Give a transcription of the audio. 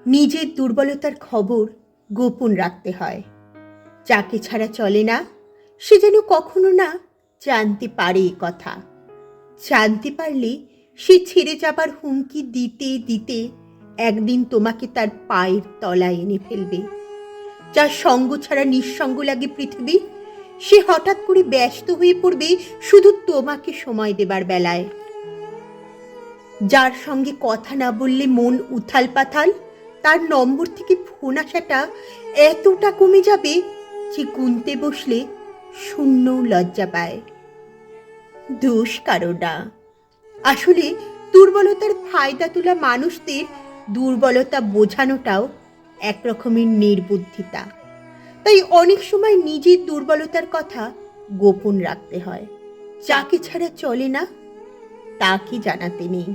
নিজের দুর্বলতার খবর গোপন রাখতে হয়। যাকে ছাড়া চলে না সে যেন কখনো না জানতে পারে এ কথা। জানতে পারলে সে ছেড়ে যাবার হুমকি দিতে দিতে একদিন তোমাকে তার পায়ের তলায় এনে ফেলবে। যার সঙ্গ ছাড়া নিঃসঙ্গ লাগে পৃথিবী, সে হঠাৎ করে ব্যস্ত হয়ে পড়বে শুধু তোমাকে সময় দেবার বেলায়। যার সঙ্গে কথা না বললে মন উথাল পাথাল, তার নম্বর থেকে ফোন আসাটা এতটা কমে যাবে যে গুনতে বসলে শূন্যও লজ্জা পায়। দোষ কারো না, আসলে দুর্বলতার ফায়দা তোলা মানুষদের দুর্বলতা বোঝানোটাও একরকমের নির্বুদ্ধিতা। তাই অনেক সময় নিজের দুর্বলতার কথা গোপন রাখতে হয়। যাকে ছাড়া চলে না তাকে জানাতে নেই।